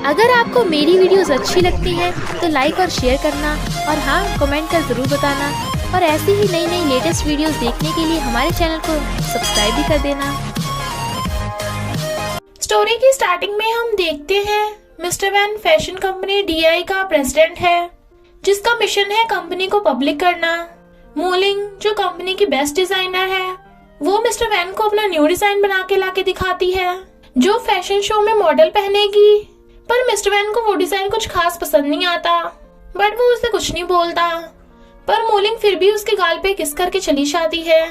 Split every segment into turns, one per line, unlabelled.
अगर आपको मेरी वीडियोस अच्छी लगती है तो लाइक और शेयर करना, और हाँ, कमेंट कर ज़रूर बताना। और ऐसी ही नई नई लेटेस्ट वीडियोस देखने के लिए हमारे चैनल को सब्सक्राइब भी कर देना।
स्टोरी की स्टार्टिंग में हम देखते हैं mister Van fashion company DI का प्रेसिडेंट है, जिसका मिशन है कंपनी को पब्लिक करना। मोलिंग, जो कंपनी की बेस्ट डिजाइनर है, वो मिस्टर वैन को अपना न्यू डिजाइन बना के लाके दिखाती है, जो फैशन शो में मॉडल पहनेगी। पर मिस्टर वैन को वो डिजाइन कुछ खास पसंद नहीं आता, बट वो उसे कुछ नहीं बोलता। पर मोलिंग फिर भी उसके गाल पे किस करके चली जाती है।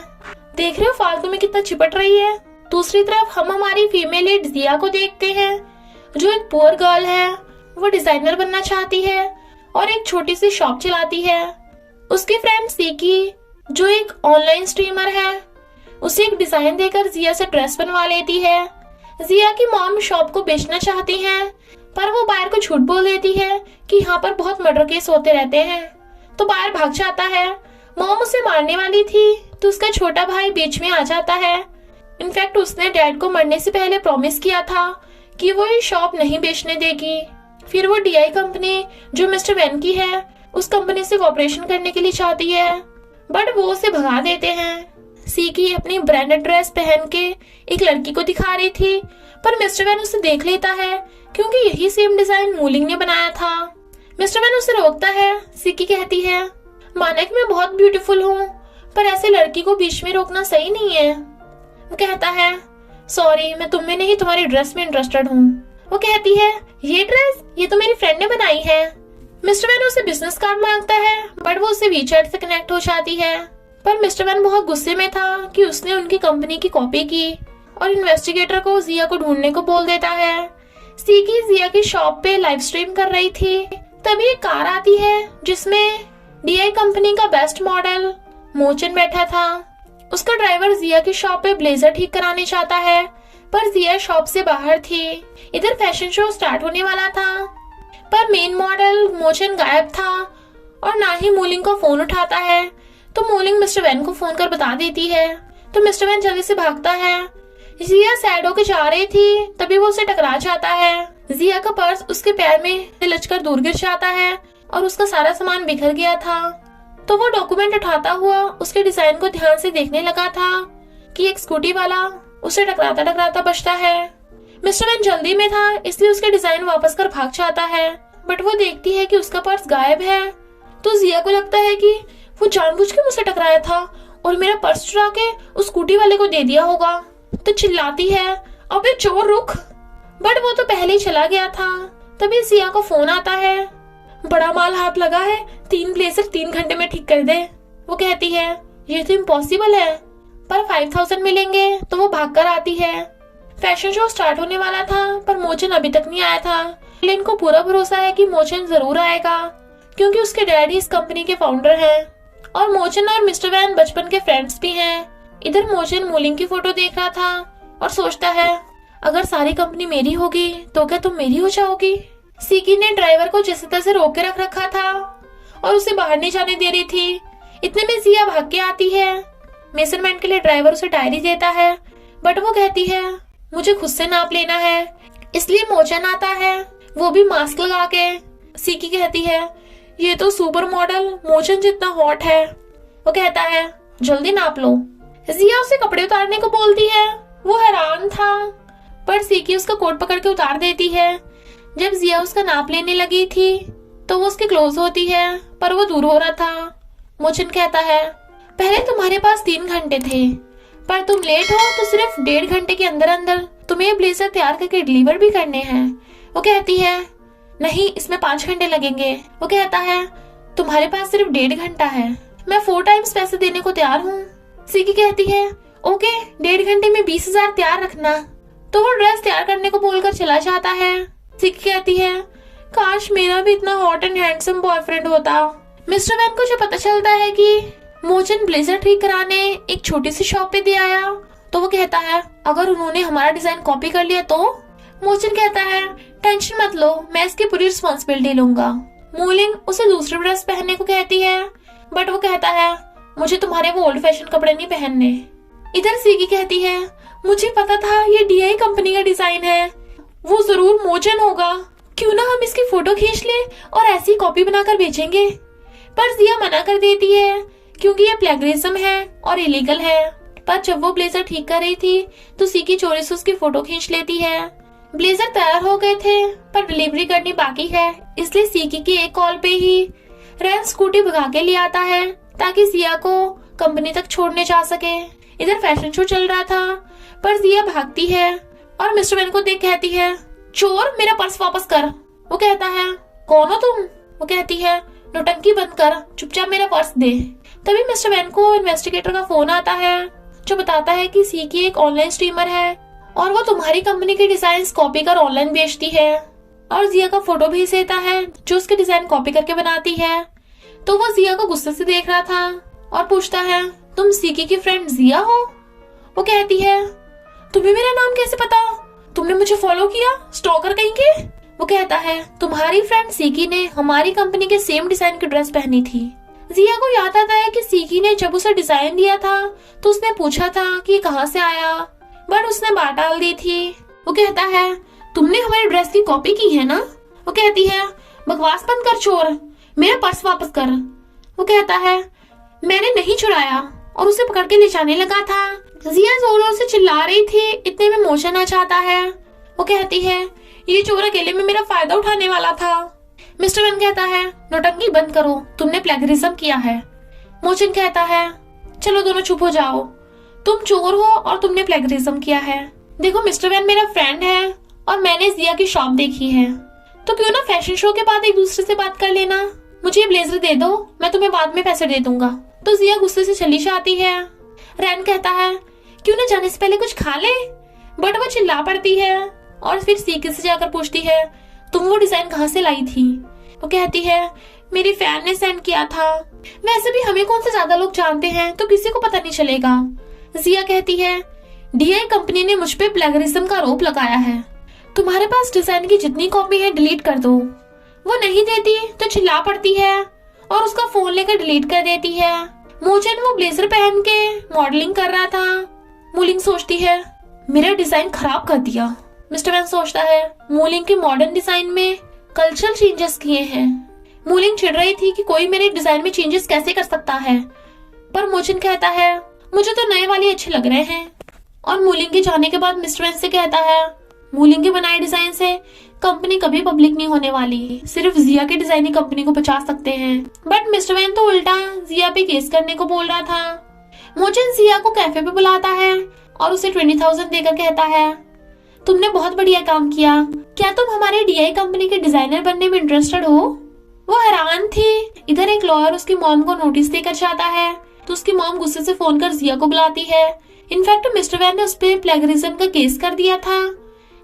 देख रहे हो फालतू में कितना चिपट रही है। दूसरी तरफ हम हमारी फीमेल लीड जिया को देखते हैं, जो एक पुअर गर्ल है। वो डिजाइनर बनना चाहती है और एक छोटी सी शॉप चलाती है। उसकी फ्रेंड सीकी, जो एक ऑनलाइन स्ट्रीमर है, उसे एक डिजाइन देकर जिया से ड्रेस बनवा लेती है। जिया की मॉम शॉप को बेचना चाहती हैं, पर वो बायर को झूठ बोल देती है कि यहाँ पर बहुत मर्डर केस होते रहते हैं, तो बायर भाग जाता है। मॉम उसे मारने वाली थी तो उसका छोटा भाई बीच में आ जाता है। इनफैक्ट उसने डैड को मरने से पहले प्रॉमिस किया था कि वो ये शॉप नहीं बेचने देगी। फिर वो DI कंपनी, जो मिस्टर वैन की है, उस कंपनी से कॉपरेशन करने के लिए चाहती है, बट वो उसे भगा देते हैं। सीकी अपनी ब्रांडेड ड्रेस पहन के एक लड़की को दिखा रही थी, पर मिस्टर वैन उसे देख लेता है क्योंकि यही सेम डिजाइन मोलिंग ने बनाया था। मिस्टर वैन उसे रोकता है। सीकी कहती है, माना कि मैं बहुत ब्यूटीफुल हूँ, पर ऐसे लड़की को बीच में रोकना सही नहीं है। वो कहता है, सॉरी, मैं तुम में नहीं तुम्हारी ड्रेस में इंटरेस्टेड हूँ। वो कहती है, ये ड्रेस ये तो मेरी फ्रेंड ने बनाई है। मिस्टर वैन उसे बिजनेस कार्ड मांगता है, बट वो उसे वीचैट से कनेक्ट हो जाती है। पर मिस्टर वैन बहुत गुस्से में था कि उसने उनकी कंपनी की कॉपी की, और इन्वेस्टिगेटर को जिया को ढूंढने को बोल देता है। सीकी जिया की शॉप पे लाइव स्ट्रीम कर रही थी, तभी एक कार आती है जिसमें DI कंपनी का बेस्ट मॉडल मोचन बैठा था। उसका ड्राइवर जिया की शॉप पे ब्लेजर ठीक कराने चाहता है, पर जिया शॉप से बाहर थी। इधर फैशन शो स्टार्ट होने वाला था, पर मेन मॉडल मोचन गायब था और ना ही मोलिंग को फोन उठाता है। तो मोलिंग मिस्टर वैन को फोन कर बता देती है, तो मिस्टर वैन जल्दी से भागता है। जिया सैड होकर जा रही थी, तभी वो उसे टकरा जाता है। जिया का पर्स उसके पैर में लचकर दूर गिर जाता है और उसका सारा सामान बिखर गया था। तो वो डॉक्यूमेंट उठाता हुआ उसके डिजाइन को ध्यान से देखने लगा था कि एक स्कूटी वाला उसे टकराता टकराता बचता है। मिस्टर वैन जल्दी में था, इसलिए उसके डिजाइन वापस कर भाग जाता है, बट वो देखती है कि उसका पर्स गायब है। तो जिया को लगता है कि वो जानबूझ के मुझसे टकराया था और मेरा पर्स चुरा के उस स्कूटी वाले को दे दिया होगा। तो चिल्लाती है, अबे चोर रुक, बट वो तो पहले ही चला गया था। तभी जिया को फोन आता है, बड़ा माल हाथ लगा है, 3 ब्लेजर 3 घंटे में ठीक कर दे। वो कहती है, ये तो इम्पॉसिबल है, पर 5000 मिलेंगे। तो वो भाग कर आती है। फैशन शो स्टार्ट होने वाला था, पर मोचन अभी तक नहीं आया था। लेकिन को पूरा भरोसा है कि मोचन जरूर आएगा, क्योंकि उसके डैड ही इस कंपनी के फाउंडर हैं, और मोचन और मिस्टर वैन बचपन के फ्रेंड्स भी हैं। इधर मोचन मोलिंग की फोटो देख रहा था और सोचता है, अगर सारी कंपनी मेरी होगी तो क्या तुम मेरी हो जाओगी। सीकी ने ड्राइवर को जिस तरह से रोक के रख रखा था और उसे बाहर नहीं जाने दे रही थी। इतने में जिया भाग के आती है। मेजरमेंट के लिए ड्राइवर उसे डायरी देता है, बट वो कहती है, मुझे खुद से नाप लेना है। इसलिए मोचन आता है, वो भी मास्क लगा के। सीकी कहती है, ये तो सुपर मॉडल मोचन जितना हॉट है। वो कहता है, जल्दी नाप लो। जिया उसे कपड़े उतारने को बोलती है। वो हैरान था, पर सीकी उसका कोट पकड़ के उतार देती है। जब जिया उसका नाप लेने लगी थी तो वो उसके क्लोज होती है, पर वो दूर हो रहा था। मोचन कहता है, पहले तुम्हारे पास 3 घंटे थे, पर तुम लेट हो तो सिर्फ 1.5 घंटे के अंदर अंदर तुम्हें ब्लेजर तैयार करके डिलीवर भी करने हैं। वो कहती है, नहीं, इसमें 5 घंटे लगेंगे। वो कहता है, तुम्हारे पास सिर्फ 1.5 घंटा है, मैं 4 टाइम्स पैसे देने को तैयार हूँ। सीकी कहती है, ओके, 1.5 घंटे में 20,000 तैयार रखना। तो वो ड्रेस तैयार करने को बोलकर चला जाता है। सीकी कहती है, काश मेरा भी इतना हॉट एंड हैंडसम बॉयफ्रेंड होता। मिस्टर वैन को जब पता चलता है कि मोचन ब्लेजर ठीक कराने एक छोटी सी शॉप पे दे आया, तो वो कहता है, अगर उन्होंने हमारा डिजाइन कॉपी कर लिया तो। मोचन कहता है, टेंशन मत लो, मैं इसकी पूरी रिस्पॉन्सिबिलिटी लूंगा। मोलिंग उसे दूसरी ड्रेस पहनने को कहती है, बट वो कहता है, मुझे तुम्हारे वो ओल्ड फैशन कपड़े नहीं पहनने। इधर सीकी कहती है, मुझे पता था ये DI कंपनी का डिजाइन है, वो जरूर मोचन होगा, क्यों ना हम इसकी फोटो खींच ले और ऐसी कॉपी बनाकर बेचेंगे। पर जिया मना कर देती है क्योंकि ये प्लेगरिज्म है और इलीगल है। पर जब वो ब्लेजर ठीक कर रही थी तो सीकी चोरी से उसकी फोटो खींच लेती है। ब्लेजर तैयार हो गए थे पर डिलीवरी करनी बाकी है, इसलिए सीकी की एक कॉल पे ही रैन स्कूटी भगा के ले आता है ताकि जिया को कंपनी तक छोड़ने जा सके। इधर फैशन शो चल रहा था पर जिया भागती है और मिस्टर वैन को देख कहती है, चोर मेरा पर्स वापस कर। वो कहता है, कौन हो तुम? वो कहती है, नौटंकी बंद कर, चुपचाप मेरा पर्स दे। तभी मिस्टर वैन को इन्वेस्टिगेटर का फोन आता है जो बताता है कि सीकी एक ऑनलाइन स्ट्रीमर है और वो तुम्हारी कंपनी के डिजाइन कॉपी कर ऑनलाइन बेचती है और जिया का फोटो भेज देता है जो उसके डिजाइन कॉपी करके बनाती है। तो वो जिया को गुस्से से देख रहा था और पूछता है, तुम सीकी की फ्रेंड जिया हो? वो कहती है, तुम्हें मेरा नाम कैसे पता? तुमने मुझे फॉलो किया, स्टॉकर कहीं के? वो कहता है, तुम्हारी फ्रेंड सीकी ने हमारी कंपनी के सेम डिजाइन की ड्रेस पहनी थी। जिया को याद आता है कि सीकी ने जब उसे डिजाइन दिया था तो उसने पूछा था कि कहाँ से आया, बट उसने बात टाल दी थी। वो कहता है, तुमने हमारी ड्रेस की कॉपी की है ना? वो कहती है, बकवास बंद कर चोर, मेरा पर्स वापस कर। वो कहता है, मैंने नहीं चुराया, और उसे पकड़ के ले जाने लगा था। जिया जोरों से चिल्ला रही थी, इतने में मोशन आ जाता है। वो कहती है, ये चोर अकेले में मेरा फायदा उठाने वाला था। मिस्टर वन कहता है, नौटंकी बंद करो, तुमने प्लेगरिज्म किया है। मोचन कहता है, चलो दोनों चुप हो जाओ, तुम चोर हो और तुमने प्लेगरिज्म किया है। देखो मिस्टर वैन मेरा फ्रेंड है और मैंने जिया की शॉप देखी है, तो क्यों ना फैशन शो के बाद एक दूसरे से बात कर लेना। मुझे ये ब्लेजर दे दो, मैं तुम्हें बाद में पैसे दे दूंगा। तो जिया गुस्से से चली जाती है। रैन कहता है, क्यों ना जाने से पहले कुछ खा ले, बट वो चिल्ला पड़ती है और फिर सीके से जाकर पूछती है, तुम वो डिजाइन कहाँ से लाई थी? वो कहती है, मेरी फैन ने सेंड किया था। वैसे भी हमें कौन से ज्यादा लोग जानते हैं, तो किसी को पता नहीं चलेगा। जिया कहती है, डीआई कंपनी ने मुझ पे प्लेगरिज्म का आरोप लगाया है, तुम्हारे पास डिजाइन की जितनी कॉपी है डिलीट कर दो। वो नहीं देती तो चिल्ला पड़ती है और उसका फोन लेकर डिलीट कर देती है। मोचन वो ब्लेजर पहन के मॉडलिंग कर रहा था। मूलिंग सोचती है, मेरा डिजाइन खराब कर दिया। मिस्टर वैन सोचता है, मूलिंग के मॉडर्न डिजाइन में कल्चरल चेंजेस किए हैं। मूलिंग चिढ़ रही थी कि कोई मेरे डिजाइन में चेंजेस कैसे कर सकता है, पर मोचन कहता है, मुझे तो नए वाले अच्छे लग रहे हैं। और मूलिंग के जाने के बाद मिस्टर वैन से कहता है, मूलिंग के बनाए डिजाइन से कंपनी कभी पब्लिक नहीं होने वाली, सिर्फ जिया के डिजाइन ही कंपनी को बचा सकते हैं। बट मिस्टर वैन तो उल्टा जिया पे केस करने को बोल रहा था। मोचन जिया को कैफे पे बुलाता है और उसे 20,000 देकर कहता है, तुमने बहुत बढ़िया काम किया, क्या तुम हमारे डीआई कंपनी के डिजाइनर बनने में इंटरेस्टेड हो? वो हैरान थी। इधर एक लॉयर उसकी मॉम को नोटिस देकर जाता है तो उसकी मॉम गुस्से से फोन कर जिया को बुलाती है। इनफैक्ट मिस्टर वैन ने उस पर प्लेगरिज्म का केस कर दिया था,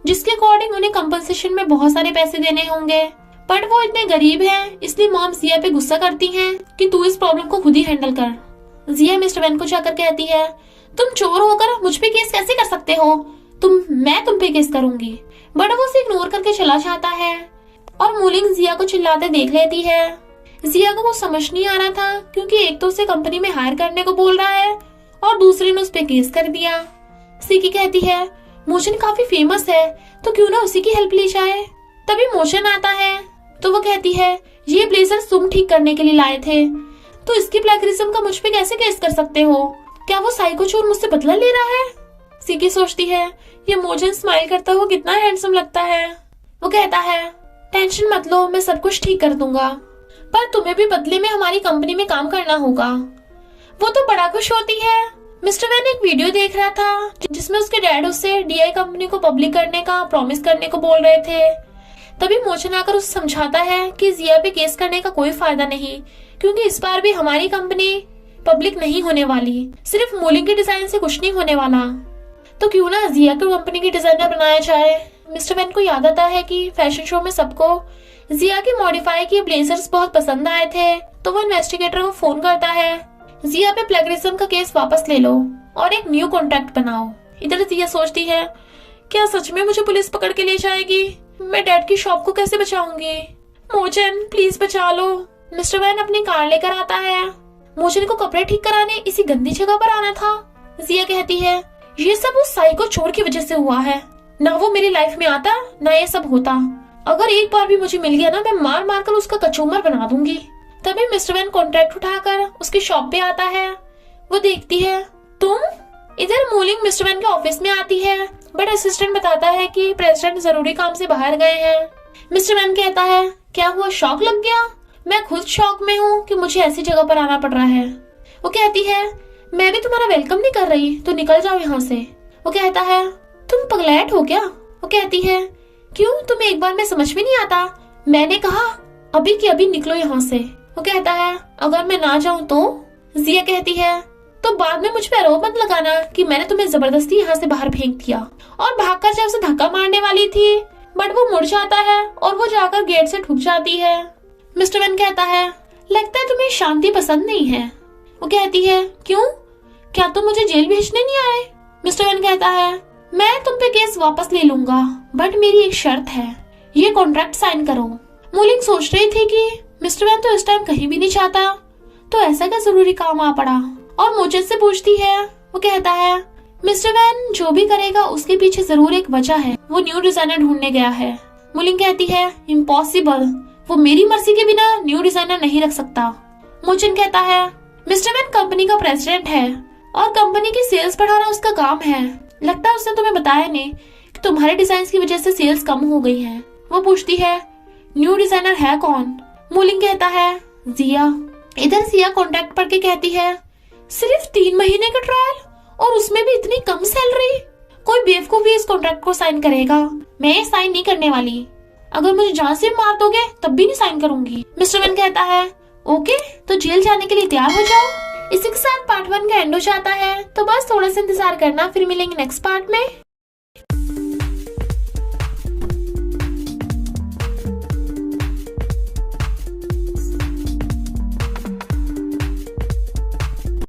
जिसके अकॉर्डिंग उन्हें कंपनसेशन में बहुत सारे पैसे देने होंगे। बट वो इतने गरीब हैं, इसलिए मॉम जिया पे गुस्सा करती हैं कि तू इस प्रॉब्लम को खुद ही हैंडल कर। जिया मिस्टर वैन को जाकर कहती है, तुम चोर होकर मुझ पे केस कैसे कर सकते हो? मैं तुम पे केस करूंगी। बट वो उसे इग्नोर करके चला जाता है और मूलिंग जिया को चिल्लाते देख लेती है। जिया को वो समझ नहीं आ रहा था क्योंकि एक तो उसे कंपनी में हायर करने को बोल रहा है और दूसरे ने उस पे केस कर दिया। सीकी कहती है, मोचन काफी फेमस है तो क्यों ना उसी की हेल्प ली जाए। तभी मोचन आता है तो वो कहती है, ये ब्लेजर तुम ठीक करने के लिए लाए थे, तो इसकी प्लेगरिज्म का मुझ पे कैसे केस कर सकते हो? क्या वो साइको चोर मुझसे बदला ले रहा है? सीकी सोचती है, ये मोचन स्माइल करता हुआ कितना हैंडसम लगता है। वो कहता है, टेंशन मत लो, मैं सब कुछ ठीक कर दूंगा, पर तुम्हें भी बदले में हमारी कंपनी में काम करना होगा। वो तो बड़ा खुश होती है। मिस्टर वैन एक वीडियो देख रहा था जिसमें उसके डैड उससे डीआई कंपनी को पब्लिक करने का प्रॉमिस करने को बोल रहे थे। तभी मोचन आकर उसे समझाता है कि जिया पे केस करने का कोई फायदा नहीं, क्योंकि इस बार भी हमारी कंपनी पब्लिक नहीं होने वाली, सिर्फ मूलिंग के डिजाइन से कुछ नहीं होने वाला, तो क्यों ना जिया को कंपनी की डिजाइनर बनाया जाए। मिस्टर वैन को याद आता है कि फैशन शो में सबको जिया के मॉडिफाई किए ब्लेजर्स बहुत पसंद आए थे, तो वो इन्वेस्टिगेटर को फोन करता है, जिया पे प्लेगरिज्म का केस वापस ले लो और एक न्यू कॉन्ट्रैक्ट बनाओ। इधर जिया सोचती है, क्या सच में मुझे पुलिस पकड़ के ले जाएगी? मैं डैड की शॉप को कैसे बचाऊंगी? मोचन प्लीज बचा लो। मिस्टर वैन अपनी कार लेकर आता है। मोचन को कपड़े ठीक कराने इसी गंदी जगह पर आना था। जिया कहती है, ये सब उस साइको चोर की वजह से हुआ है, ना वो मेरी लाइफ में आता ना ये सब होता। अगर एक बार भी मुझे मिल गया ना, मैं मार मार कर उसका कचूमर बना दूंगी। तभी मिस्टर वैन कॉन्ट्रैक्ट उठाकर उसकी शॉप पे आता है। वो देखती है, तुम? इधर मूलिंग मिस्टर वैन के ऑफिस में आती है, बट असिस्टेंट बताता है कि प्रेसिडेंट जरूरी काम से बाहर गए हैं। मिस्टर वैन कहता है, क्या हुआ, शॉक लग गया? मैं खुद शॉक में हूँ कि मुझे ऐसी जगह पर आना पड़ रहा है। वो कहती है, मैं भी तुम्हारा वेलकम नहीं कर रही, तो निकल जाओ यहाँ से। वो कहता है, तुम पगलैट हो क्या? वो कहती है, क्यों, तुम्हें एक बार में समझ में नहीं आता? मैंने कहा अभी की अभी निकलो यहाँ से। वो कहता है, अगर मैं ना जाऊँ तो? जिया कहती है, तो बाद में मुझ पे आरोप मत लगाना कि मैंने तुम्हें जबरदस्ती यहाँ से बाहर फेंक दिया। और भागकर जब उसे धक्का मारने वाली थी, बट वो मुड़ जाता है और वो जाकर गेट से ठुक जाती है। मिस्टर वैन कहता है, लगता है तुम्हें शांति पसंद नहीं है। वो कहती है, क्यों, क्या तुम मुझे जेल भेजने नहीं आए? मिस्टर वैन कहता है, मैं तुम पे केस वापस ले लूंगा, बट मेरी एक शर्त है, ये कॉन्ट्रैक्ट साइन करो। मूलिंग सोच रही थी कि मिस्टर वैन तो इस टाइम कहीं भी नहीं चाहता, तो ऐसा क्या जरूरी काम आ पड़ा। और मोचन से पूछती है। वो कहता है, मिस्टर वैन जो भी करेगा उसके पीछे जरूर एक वजह है, वो न्यू डिजाइनर ढूंढने गया है। मूलिंग कहती है, इम्पॉसिबल, वो मेरी मर्जी के बिना न्यू डिजाइनर नहीं रख सकता। मोचन कहता है, मिस्टर वैन कंपनी का प्रेसिडेंट है और कंपनी की सेल्स बढ़ाना उसका काम है। लगता है उसने तुम्हें बताया नहीं कि तुम्हारे डिजाइन की वजह से सेल्स कम हो गई है। वो पूछती है, न्यू डिजाइनर है कौन? मूलिंग कहता है, जिया। इधर जिया कॉन्ट्रैक्ट पढ़ के कहती है, सिर्फ 3 महीने का ट्रायल और उसमें भी इतनी कम सैलरी? कोई बेवकूफ भी इस कॉन्ट्रैक्ट को साइन करेगा, मैं ये साइन नहीं करने वाली। अगर मुझे जान से मार दोगे तब भी नहीं साइन करूंगी। मिस्टर वैन कहता है, ओके, तो जेल जाने के लिए तैयार हो जाओ। इसी के साथ पार्ट 1 का एंड हो जाता है, तो बस थोड़ा सा इंतजार करना, फिर मिलेंगे नेक्स्ट पार्ट में।